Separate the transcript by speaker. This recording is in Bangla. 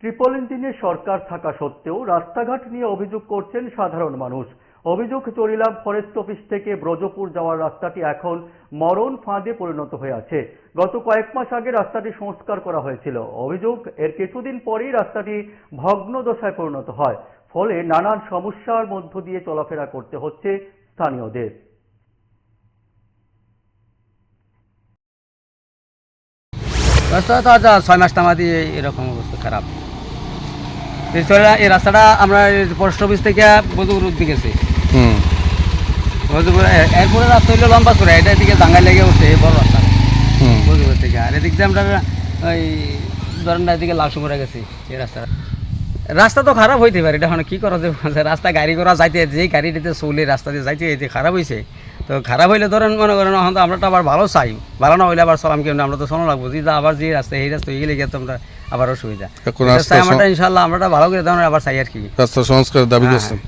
Speaker 1: ট্রিপল ইঞ্জিনের সরকার থাকা সত্ত্বেও রাস্তাঘাট নিয়ে অভিযোগ করছেন সাধারণ মানুষ। অভিযোগ, চরিলাম ফরেস্ট অফিস থেকে ব্রজপুর যাওয়ার রাস্তাটি এখন মরণ ফাঁদে পরিণত হয়ে আছে। গত কয়েক মাস আগে রাস্তাটি সংস্কার করা হয়েছিল। অভিযোগ, এর কিছুদিন পরেই রাস্তাটি ভগ্ন দশায় পরিণত হয়, ফলে নানান সমস্যার মধ্য দিয়ে চলাফেরা করতে হচ্ছে স্থানীয়দের।
Speaker 2: রাস্তা তো আজ 6 মাস তামাদি এরকম অবস্থা খারাপ। এই রাস্তাটা আমরা পোস্ট অফিস থেকে বজুপুর উদ্দি গেছি। বজুপুর এরপরে রাস্তা হইলো লম্বা করে, এটা এদিকে জাঙ্গাই লেগে উঠছে এই বড় রাস্তা বজুপুর থেকে। আর এদিক দিয়ে আমরা ওই ধরেন এদিকে লালসুমরা গেছি। এই রাস্তা তো খারাপ হইতে পারে, এটা এখন কী করা যাবে? রাস্তা গাড়ি করা যাইতে, যেই গাড়িটিতে চলে রাস্তা দিয়ে যাইতে এতে খারাপ হয়েছে। তো খারাপ হইলে ধরেন মনে করেন এখন তো আমরা তো আবার ভালো চাই, ভালো না হইলে আবার চলাম কেমন, আমরা তো শোনো লাগবো যে আবার যে রাস্তা এই রাস্তা এগিয়ে গিয়ে তো আমরা আবার অসুবিধা। আমরা ইনশাল্লাহ আমরা ভালো করে আবার চাই আর কি।
Speaker 3: রাস্তা সংস্কারের দাবি করছেন।